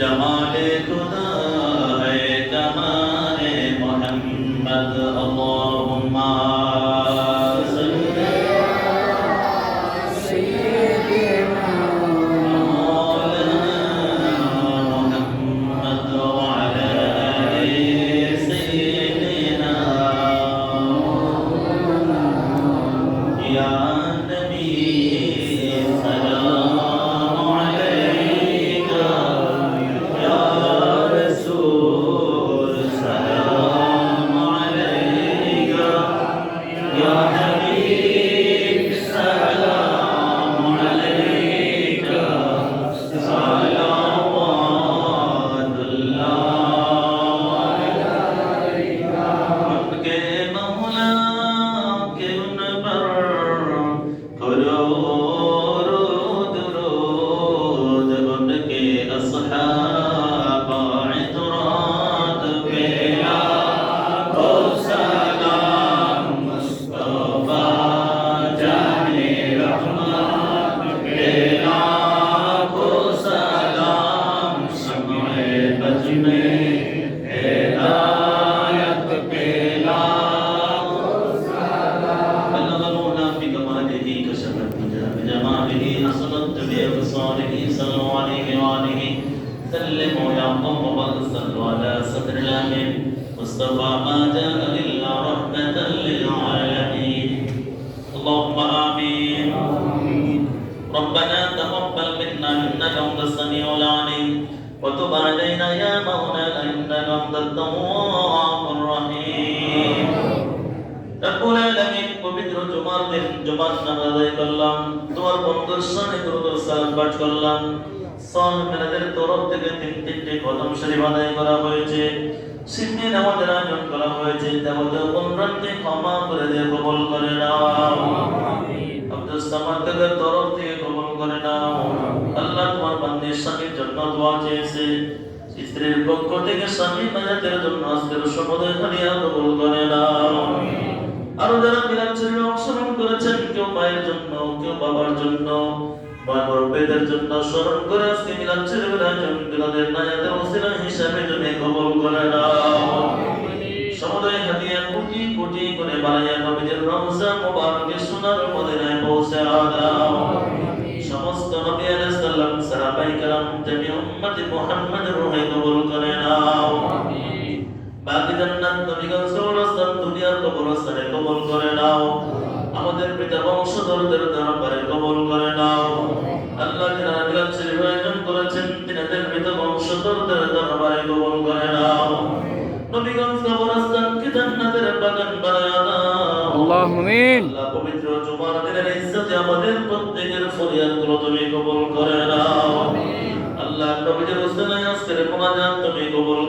जमाले खुदा है जमाले मोहम्मद अल्लाहुम्मा مصطفى ما جاء إلا رحمة للعالمين اللهم آمين ربنا تقبل منا إنك أنت السميع العليم وتب علينا يا مولانا إنك أنت التواب الرحيم رب العالمين পবিত্র জুমার নামাজ আদায় করলাম তোমার বন্ধুর সাথে দরুদ ও সালাম পাঠ করলাম সাহাবাদের তরফ থেকে তিনটি কদম শরীফ আদায় করা হয়েছে সিদ্দিন আমাদের আয়োজন করা হয়েছে দেবতা পুনরাতে ক্ষমা করে দিয়ে কবুল করে নাও আমিন আব্দুল সামাদের তরফ থেকে কবুল করে নাও আল্লাহ তোমার বান্দির স্বামীর জন্য দোয়া চেয়েছে স্ত্রীর পক্ষ থেকে স্বামী বাজাতের জন্য আজকের সমুদয় হাদিয়া কবুল করে নাও আমিন আর যারা মিলাদ শরীফে অংশগ্রহণ করেছেন কেউ মায়ের জন্য কেউ বাবার জন্য মুরব্বিদের জন্য স্মরণ করে আজকে মিলাদ শরীফের আয়োজন মিলাদের নাজাতের ওসিলা হিসাবে জন্য কবুল করে নাও সমুদয় হাদিয়া কোটি কোটি করে বানায়া নবীর রওজা মুবারকে সোনার মদিনায় পৌঁছে দাও সমস্ত নবী আলাইহিস সালাম সাহাবায়ে کرام জমি উম্মতে মুহাম্মদের রূহে কবুল করে নাও আমিন বাকি জান্নাত নবীগণ সওরাস্তান দুনিয়ার কবরস্থানে কবুল করে নাও আমাদের পিতা বংশধরদের দরবারে কবুল করে নাও আল্লাহ যারা মিলাদ শরীফ আয়োজন করেছেন তিনাদের পিতা বংশধরদের দরবারে কবুল করে নাও নবীগঞ্জ কবরস্থানকে জান্নাতের বাগান বানায়া দাও আল্লাহুম্মা আমিন আল্লাহ পবিত্র জুমার দিনের ইজ্জতে আমাদের প্রত্যেকের ফরিয়াদগুলো তুমি কবুল করে নাও আমিন আল্লাহ নবীর ওসিলায় আজকের মুনাজাত তুমি কবুল